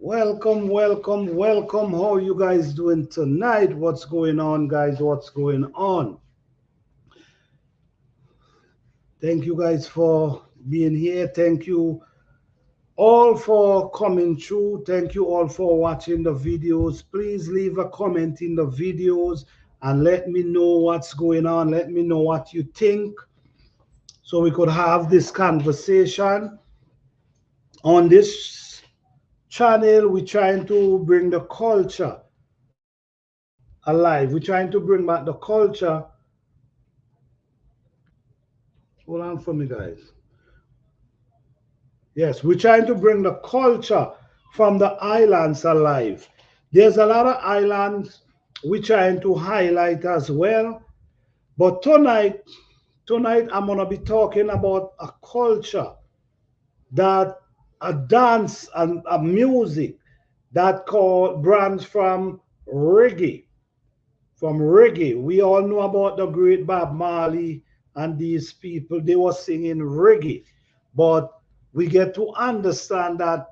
Welcome, welcome, welcome. How you guys doing tonight? What's going on, guys? What's going on? Thank you guys for being here. Thank you all for coming through. Thank you all for watching the videos. Please leave a comment in the videos and let me know what's going on. Let me know what you think so we could have this conversation on this channel. We're trying to bring the culture alive. We're trying to bring back the culture. Hold on for me, guys. Yes, we're trying to bring the culture from the islands alive. There's a lot of islands we're trying to highlight as well. But tonight I'm gonna be talking about a culture that a dance and a music that called brands from reggae. From reggae. We all know about the great Bob Marley and these people. They were singing reggae. But we get to understand that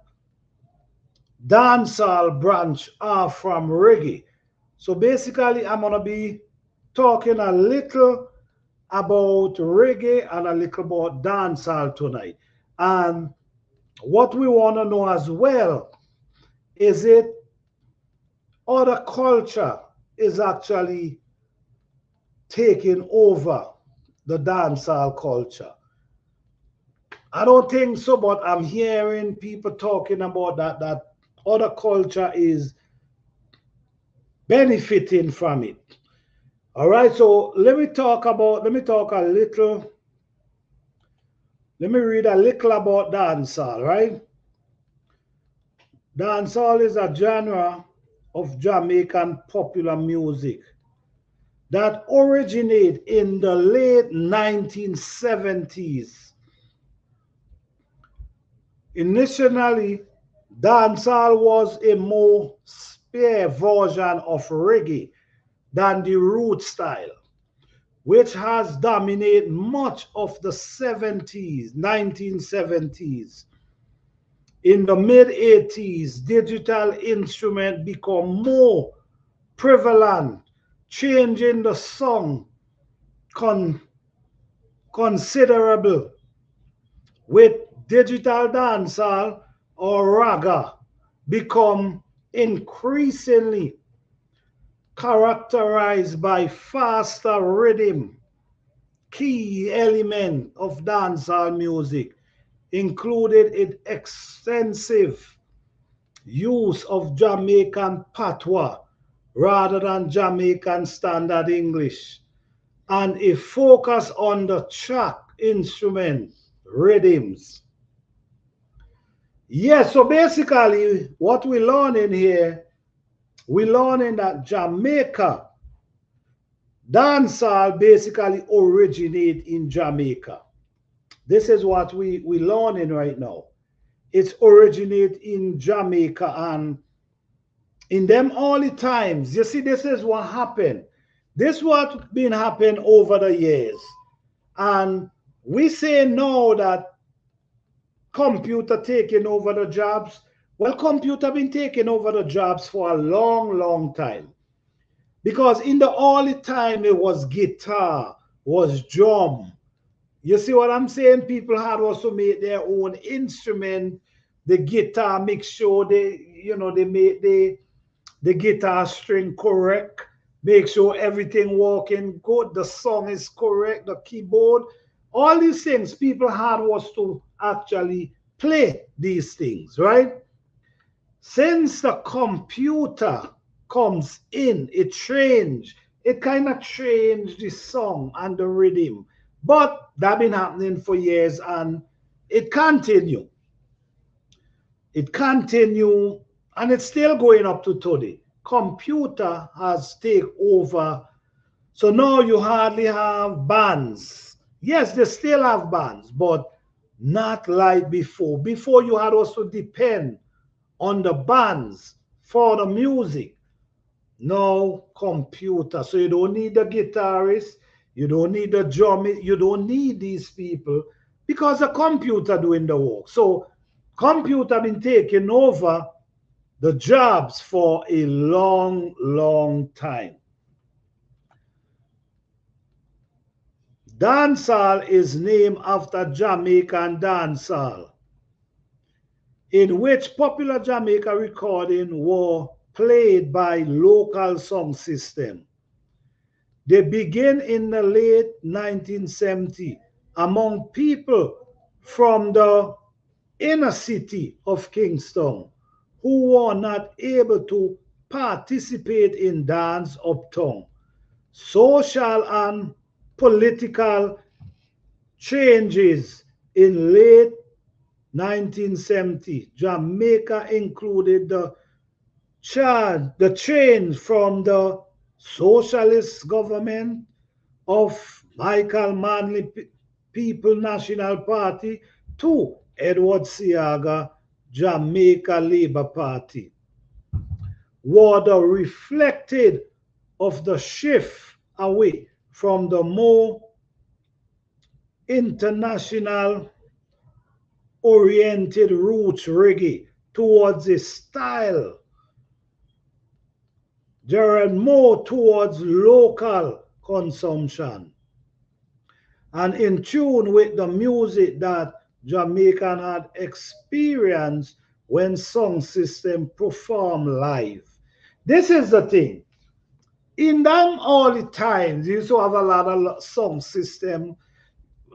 dancehall branch are from reggae. So basically, I'm going to be talking a little about reggae and a little about dancehall tonight. And what we want to know as well is it other culture is actually taking over the dancehall culture. I don't think so, but I'm hearing people talking about that other culture is benefiting from it. All right, so let me talk a little, let me read a little about dancehall, right? Dancehall is a genre of Jamaican popular music that originated in the late 1970s. Initially, dancehall was a more spare version of reggae than the root style, which has dominated much of the 70s, 1970s. In the mid-80s, digital instruments become more prevalent, changing the song con considerable, with digital dancehall or raga become increasingly characterized by faster rhythm. Key element of dancehall music included its extensive use of Jamaican patois rather than Jamaican standard English, and a focus on the track instrument rhythms. Yes, so basically what we're learning here, we're learning that Jamaica dancehall basically originate in Jamaica. This is what we're learning right now. It's originate in Jamaica, and in them early times, you see, this is what happened. This what been happening over the years. And we say now that computer taking over the jobs. Well, computer been taking over the jobs for a long, long time. Because in the early time, it was guitar, was drum. You see what I'm saying? People had also made their own instrument, the guitar, make sure they made the guitar string correct, make sure everything working good, the song is correct, the keyboard, all these things people had was to actually play these things, right? Since the computer comes in, it kind of changed the song and the rhythm. But that been happening for years, and it continue. It continue, and it's still going up to today. Computer has taken over. So now you hardly have bands. Yes, they still have bands, but not like before. Before you had also depend on the bands for the music. No computer. So you don't need the guitarist, you don't need the drum, you don't need these people because the computer doing the work. So computer been taking over the jobs for a long, long time. Dancehall is named after Jamaican dancehall, in which popular Jamaica recording were played by local song system. They began in the late 1970s among people from the inner city of Kingston who were not able to participate in dance uptown. Social and political changes in late 1970. Jamaica included the change from the socialist government of Michael Manley People National Party to Edward Seaga Jamaica Labour Party, were the reflected of the shift away from the more international oriented roots reggae towards a style geared more towards local consumption and in tune with the music that Jamaican had experienced when song system performed live. This is the thing. In them all the times, you used to have a lot of song system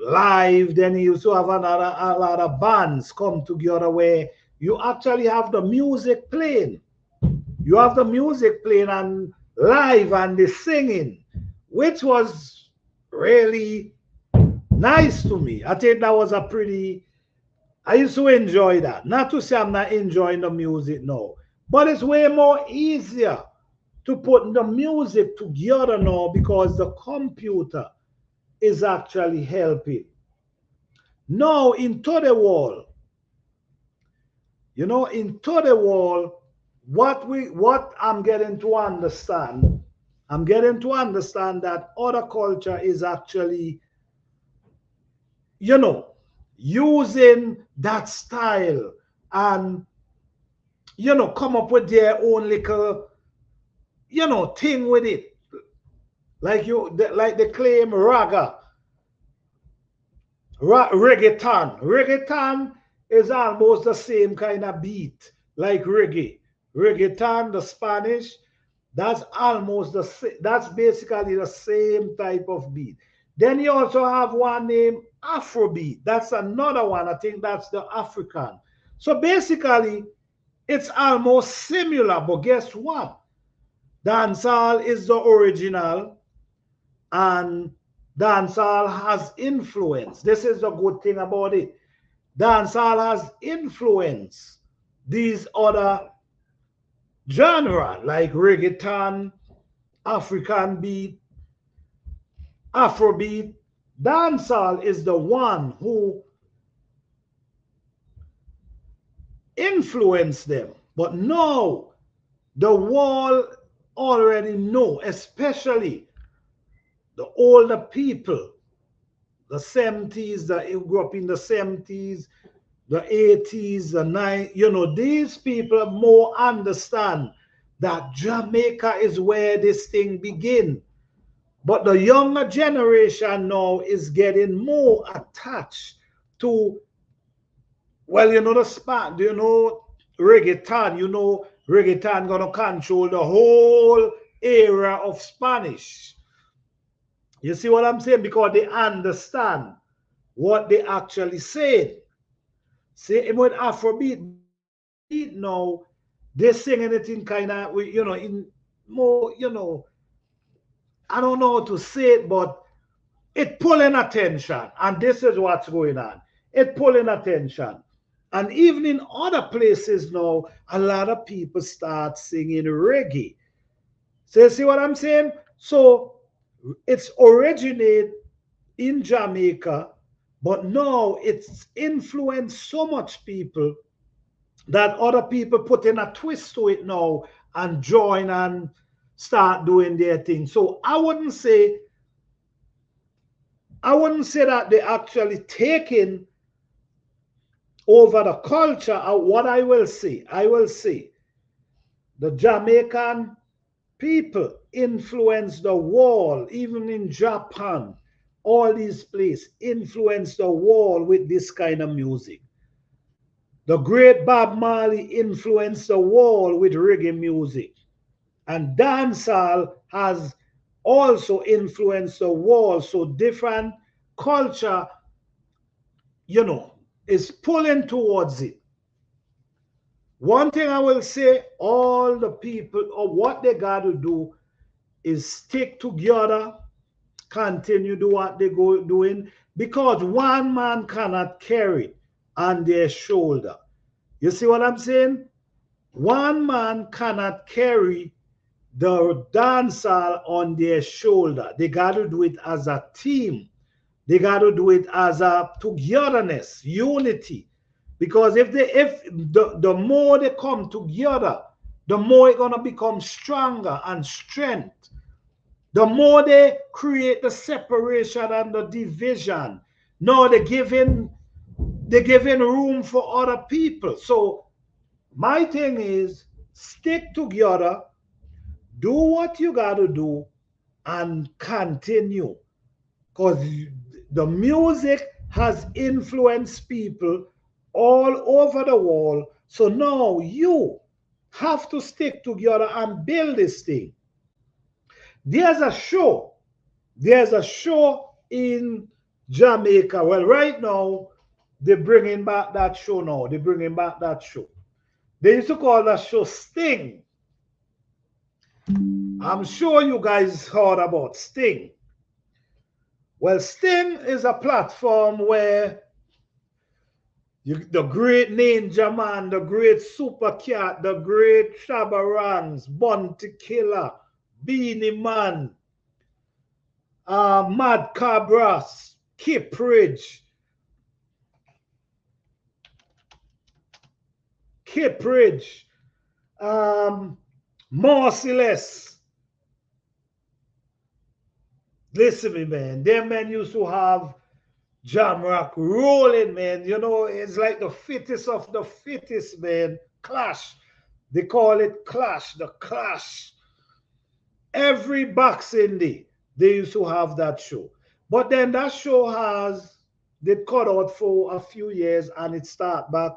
live, then you used to have a lot of bands come together where you actually have the music playing. You have the music playing and live and the singing, which was really nice to me. I think that was a pretty, I used to enjoy that. Not to say I'm not enjoying the music now, but it's way more easier to put the music together now because the computer is actually helping. Now, into the world, into the world, what I'm getting to understand that other culture is actually, using that style and, come up with their own little, thing with it. Like they claim reggaeton. Reggaeton is almost the same kind of beat like reggae. Reggaeton, the Spanish, that's almost that's basically the same type of beat. Then you also have one named Afrobeat. That's another one. I think that's the African. So basically, it's almost similar, but guess what? Dancehall is the original, and dancehall has influence. This is the good thing about it. Dancehall has influence these other genre like reggaeton, African beat, Afrobeat. Dancehall is the one who influenced them. But no, the world already know, especially the older people, the 70s, who grew up in the 70s, the 80s, the 90s, these people more understand that Jamaica is where this thing begin. But the younger generation now is getting more attached to, well, the span, reggaeton, reggaeton gonna control the whole era of Spanish. You see what I'm saying? Because they understand what they actually said. See, with Afrobeat, but Afrobeat now, they're singing it in kind of, in more, I don't know how to say it, but it pulling attention. And this is what's going on. It pulling attention. And even in other places now, a lot of people start singing reggae. So you see what I'm saying? So it's originated in Jamaica, but now it's influenced so much people that other people put in a twist to it now and join and start doing their thing. So I wouldn't say that they actually taking over the culture. What I will say The Jamaican people influence the world, even in Japan. All these places influence the world with this kind of music. The great Bob Marley influenced the world with reggae music. And dancehall has also influenced the world. So different culture, you know, is pulling towards it. One thing I will say, all the people, or what they got to do is stick together, continue do what they go doing, because one man cannot carry on their shoulder. You see what I'm saying? One man cannot carry the dancehall on their shoulder. They got to do it as a team. They got to do it as a togetherness, unity. Because if the more they come together, the more it's gonna become stronger and strength. The more they create the separation and the division, no, they're giving room for other people. So my thing is stick together, do what you gotta do, and continue. Because the music has influenced people all over the world. So now you have to stick together and build this thing. There's a show. There's a show in Jamaica. Well, right now, they're bringing back that show now. They're bringing back that show. They used to call that show Sting. I'm sure you guys heard about Sting. Well, Sting is a platform where the great Ninja Man, the great Super Cat, the great Shabarangs, Bounty Killer, Beanie Man, Mad Cabras, Kip Ridge, Merciless. Listen to me, man. Them men used to have jam rock rolling, man. You know, it's like the fittest of the fittest, man. Clash. They call it Clash, the Clash. Every Boxing Day, they used to have that show. But then that show they cut out for a few years and it start back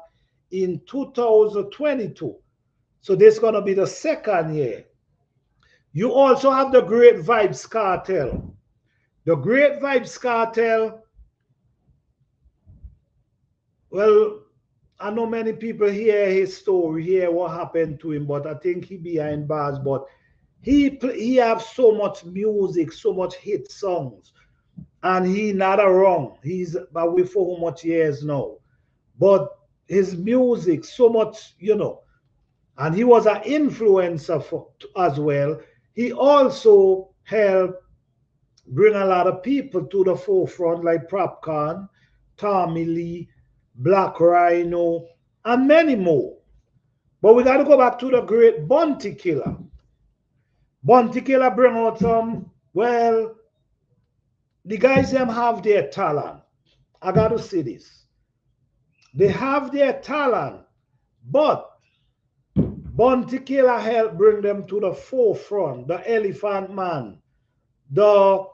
in 2022. So this is going to be the second year. You also have the Great Vibes Cartel. The Great Vibes Cartel, well, I know many people hear his story, hear what happened to him, but I think he behind bars. But he have so much music, so much hit songs, and he not wrong. He's away for how much years now, but his music so much, and he was an influencer as well. He also helped bring a lot of people to the forefront, like Popcorn, Tommy Lee, Black Rhino, and many more. But we got to go back to the great Bounty Killer. Bounty Killer bring out some, well, the guys them have their talent. I got to say this. They have their talent, but Bounty Killer helped bring them to the forefront. The Elephant Man, the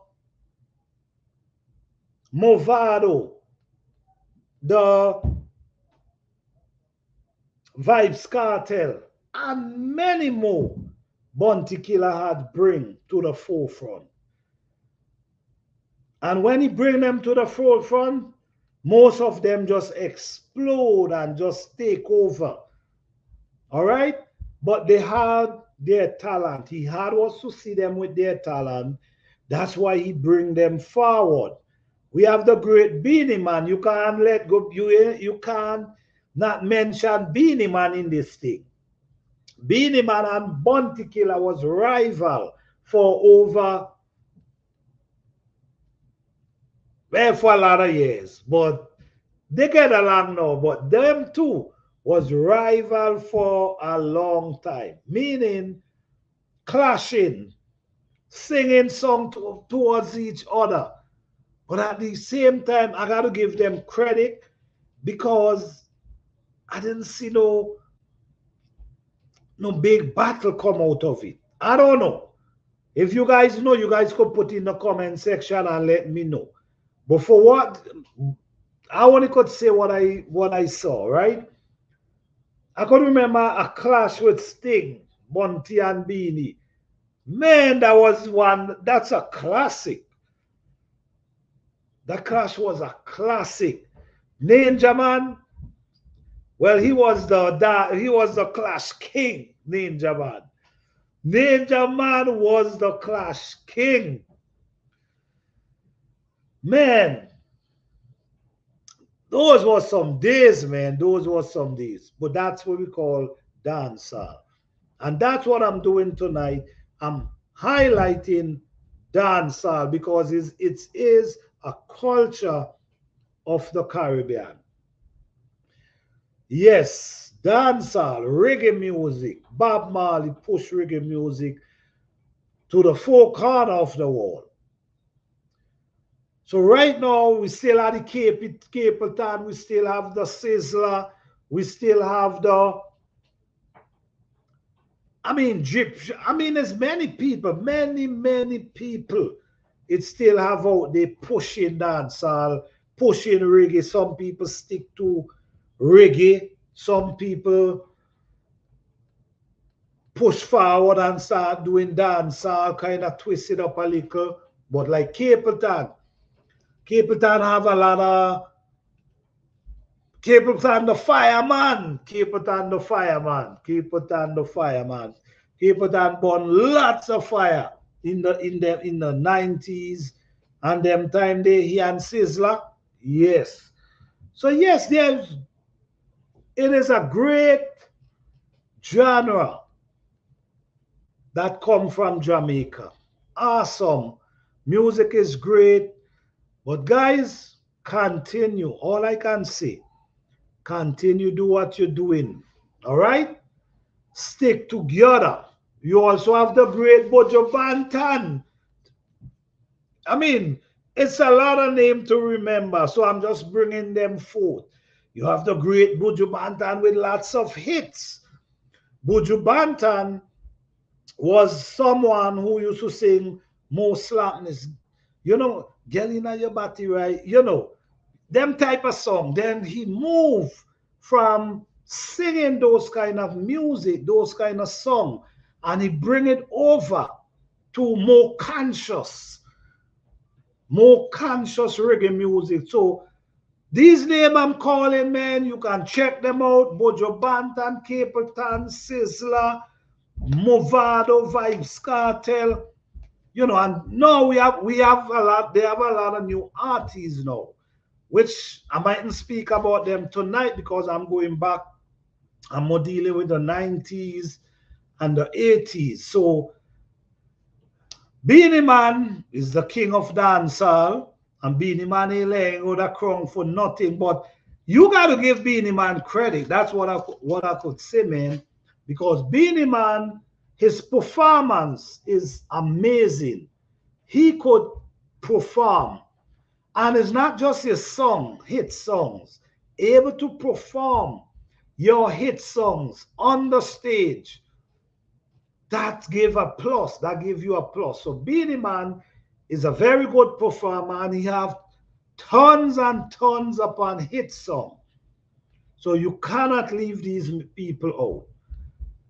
Movado, the Vibes Cartel, and many more Bounty Killer had bring to the forefront. And when he bring them to the forefront, most of them just explode and just take over. All right? But they had their talent. He had us to see them with their talent. That's why he bring them forward. We have the great Beanie Man. You can't let go. You can't not mention Beanie Man in this thing. Beanie Man and Bounty Killer was rival for for a lot of years. But they get along now. But them two was rival for a long time. Meaning clashing, singing songs towards each other. But at the same time, I got to give them credit because I didn't see no no big battle come out of it. I don't know. If you guys know, you guys could put in the comment section and let me know. But for what I only could say what I saw, right? I could remember a clash with Sting, Bunty and Beanie. Man, that was one. That's a classic. That clash was a classic. Ninja Man, well, he was the clash king. Ninja Man. Ninja Man was the clash king. Man, those were some days, man. Those were some days. But that's what we call dancehall. And that's what I'm doing tonight. I'm highlighting dancehall because it is a culture of the Caribbean. Yes, dancehall, reggae music. Bob Marley pushed reggae music to the four corner of the world. So right now, we still have the Capleton, we still have the Sizzler, we still have the, Drip. There's many people. It still have out there pushing dancehall, pushing reggae. Some people stick to reggae. Some people push forward and start doing dancehall, kind of twist it up a little. But like Capleton have a lot of Capleton the fireman, Capleton the fireman, Capleton the fireman. Capleton burn lots of fire in the 90s and them time they he and Sizzler. Yes. So yes, it is a great genre that come from Jamaica. Awesome. Music is great. But guys, continue. All I can say, continue do what you're doing. All right? Stick together. You also have the great Bojo Bantan. It's a lot of names to remember, so I'm just bringing them forth. You have the great Buju Bantan with lots of hits. Buju Bantan was someone who used to sing more slackness. Girl in your body, right? Them type of song. Then he moved from singing those kind of music, those kind of song, and he bring it over to more conscious reggae music. So these names I'm calling, man, you can check them out. Bojo Bantan, Capleton, Sizzler, Movado, Vibes Cartel. And now we have a lot, they have a lot of new artists now, which I mightn't speak about them tonight because I'm going back. I'm more dealing with the 90s and the 80s. So Beenie Man is the king of dancehall, and Beenie Man ain't laying out a crown for nothing. But you got to give Beenie Man credit. That's what I could say, man, because Beenie Man, his performance is amazing. He could perform, and it's not just his hit songs. Able to perform your hit songs on the stage. That give a plus. That give you a plus. So Beenie Man is a very good performer, and he have tons and tons upon hit song. So you cannot leave these people out.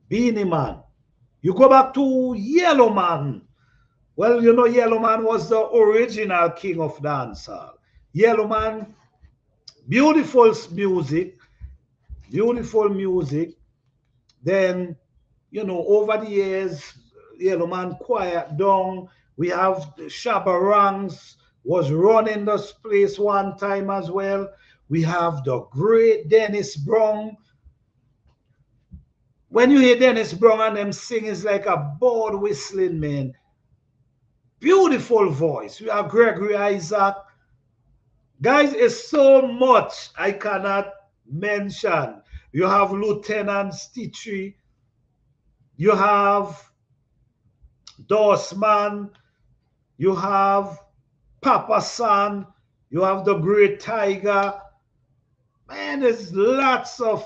Beenie Man. You go back to Yellow Man. Well, Yellow Man was the original king of dancehall. Yellow Man, beautiful music, beautiful music. Then over the years, Yellow Man quiet down. We have Shabba Ranks was running this place one time as well. We have the great Dennis Brown. When you hear Dennis Brown and them sing, it's like a bird whistling, man. Beautiful voice. We have Gregory Isaac. Guys, it's so much I cannot mention. You have Lieutenant Stitchy. You have Dossman, you have Papa San, you have the Great Tiger. Man, there's lots of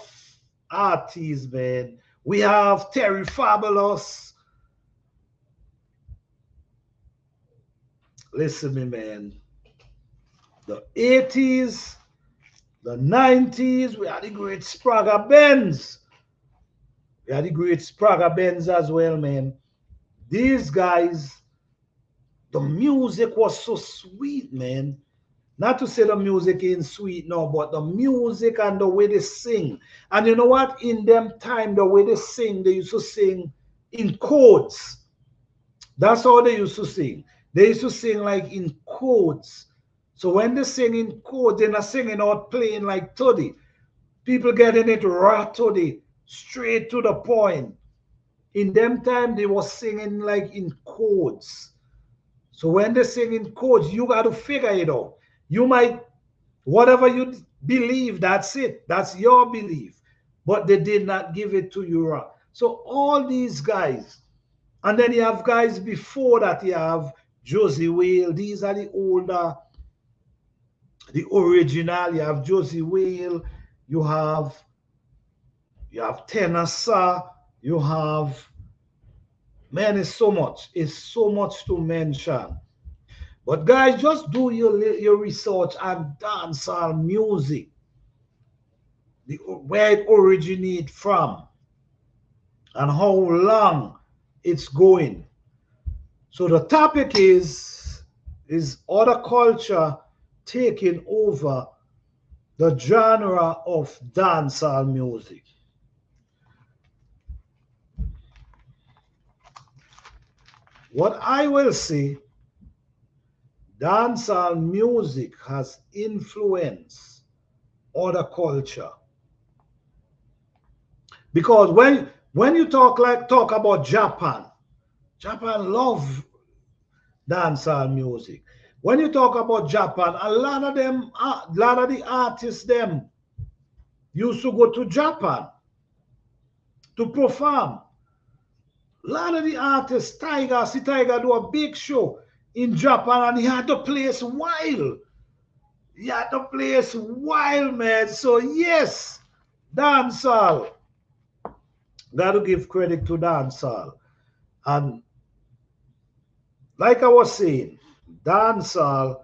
artists, man. We have Terry Fabulous. Listen me, man. The 80s, the 90s, we had the great Sprague Benz. We had the great Sprague Benz as well, man. These guys, the music was so sweet, man. Not to say the music ain't sweet no, but the music and the way they sing. And you know what? In them time, the way they sing, they used to sing in codes. That's how they used to sing. They used to sing like in codes. So when they sing in codes, they're not singing out plain like Toddy. People getting it raw Toddy, straight to the point. In them time, they were singing like in codes. So when they sing in codes, you got to figure it out. You might, whatever you believe, that's it. That's your belief. But they did not give it to you raw. So all these guys, and then you have guys before that, you have Josie Whale. These are the older, the original. You have Josie Whale. You have Tennessee. You have, man, it's so much. It's so much to mention. But guys, just do your research on dancehall music, where it originates from, and how long it's going. So the topic is other culture taking over the genre of dancehall music. What I will say, dancehall music has influenced other culture. Because when you talk about Japan, Japan love dancehall music. When you talk about Japan, a lot of the artists them used to go to Japan to perform. A lot of the artists, Tiger do a big show in Japan, and he had the place wild. He had the place wild, man. So yes, dancehall. Got to give credit to dancehall. And like I was saying, dancehall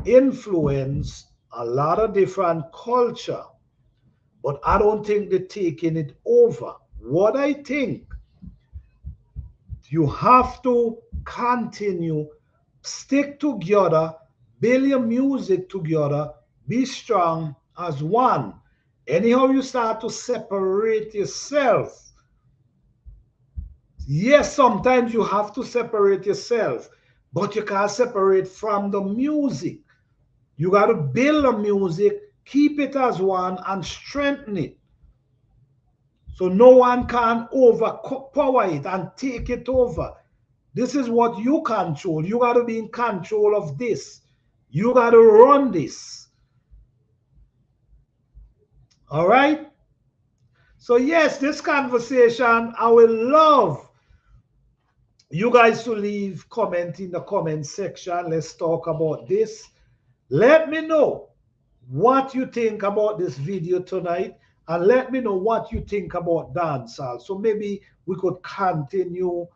influenced a lot of different culture, but I don't think they're taking it over. What I think, you have to continue, stick together, build your music together, be strong as one. Anyhow, you start to separate yourself. Yes, sometimes you have to separate yourself, but you can't separate from the music. You got to build the music, keep it as one, and strengthen it. So no one can overpower it and take it over. This is what you control. You got to be in control of this. You got to run this. All right? So yes, this conversation, I will love you guys to leave comment in the comment section. Let's talk about this. Let me know what you think about this video tonight, and let me know what you think about dancehall. So maybe we could continue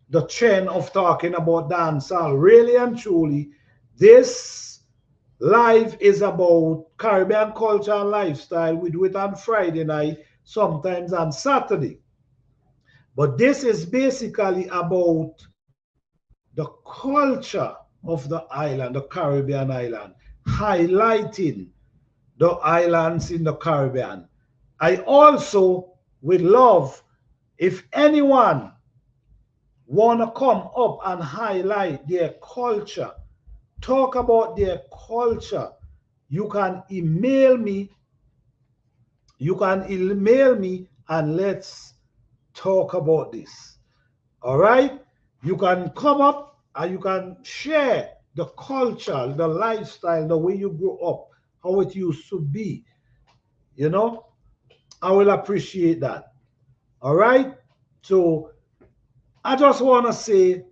the trend of talking about dancehall. Really and truly, this live is about Caribbean culture and lifestyle. We do it on Friday night, sometimes on Saturday. But this is basically about the culture of the island, the Caribbean island, highlighting the islands in the Caribbean. I also would love if anyone want to come up and highlight their culture, talk about their culture, you can email me. You can email me and let's talk about this. All right? You can come up and you can share the culture, the lifestyle, the way you grew up, how it used to be. You know, I will appreciate that. All right? So I just want to say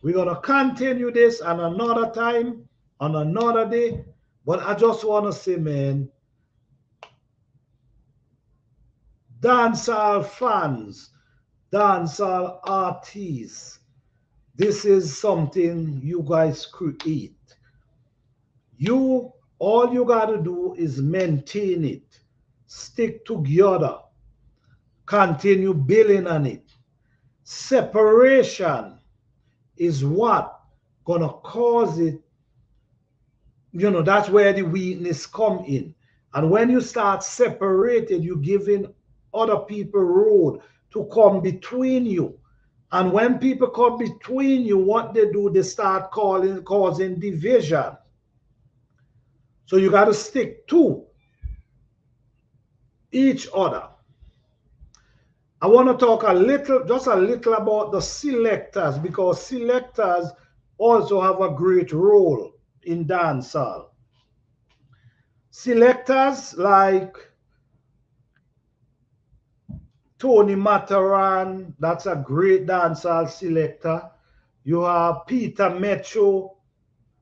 we're going to continue this on another time, on another day. But I just want to say, man, dancehall fans, dancehall artists, this is something you guys create. All you got to do is maintain it, stick together, continue building on it. Separation is what gonna cause it. That's where the weakness come in. And when you start separated, you giving other people road to come between you. And when people come between you, what they do, they start causing division. So you got to stick to each other. I want to talk just a little about the selectors, because selectors also have a great role in dancehall. Selectors like Tony Mataran, that's a great dancehall selector. You have Peter Metro.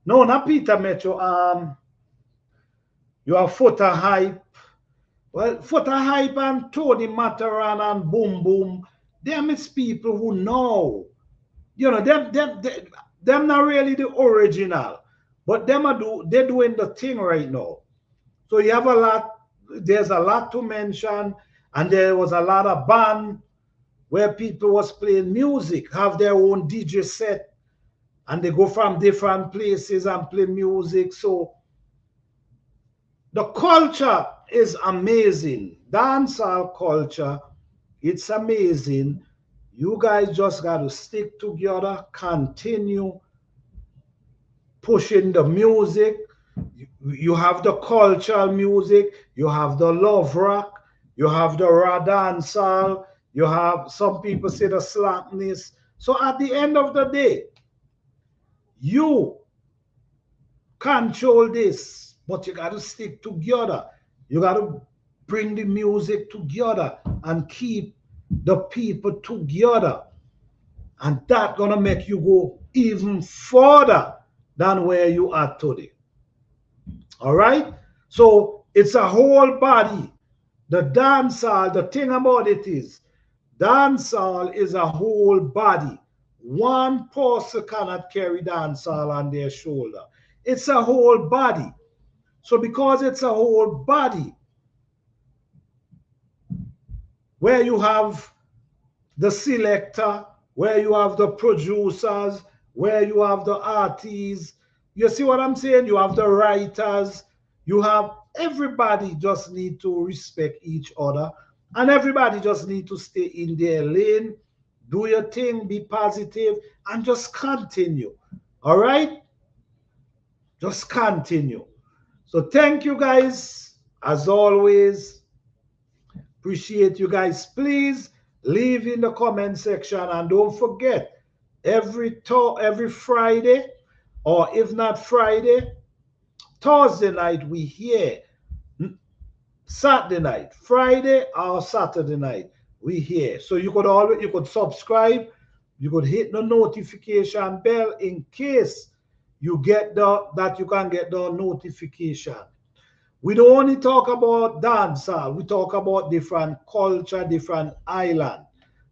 No, not Peter Metro. You have Foota Hype. Well, Foota Hype and Tony Mataran and Boom Boom, them is people who know. Them not really the original, but they're doing the thing right now. So you have there's a lot to mention, and there was a lot of band where people was playing music, have their own DJ set, and they go from different places and play music. So the culture is amazing. Dancehall culture, it's amazing. You guys just got to stick together, continue pushing the music. You have the cultural music, you have the love rock, you have the raw dancehall, you have, some people say, the slapness. So at the end of the day, you control this, but you got to stick together. You got to bring the music together and keep the people together. And that's going to make you go even further than where you are today. All right? So it's a whole body. The dancehall, the thing about it is, dancehall is a whole body. One person cannot carry dancehall on their shoulder. It's a whole body. So because it's a whole body, where you have the selector, where you have the producers, where you have the artists, you see what I'm saying? You have the writers, you have everybody just need to respect each other, and everybody just need to stay in their lane, do your thing, be positive, and just continue. All right? Just continue. So thank you guys, as always. Appreciate you guys. Please leave in the comment section, and don't forget, every Friday, or if not Friday, Thursday night we here. Saturday night, Friday or Saturday night we here. So you could subscribe, you could hit the notification bell in case you get that you can get the notification. We don't only talk about dancehall, we talk about different culture, different island.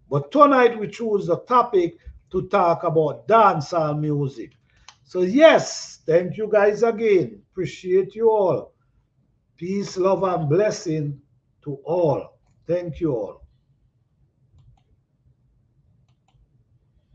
But tonight we choose the topic to talk about dancehall music. So yes, thank you guys again. Appreciate you all. Peace, love, and blessing to all. Thank you all.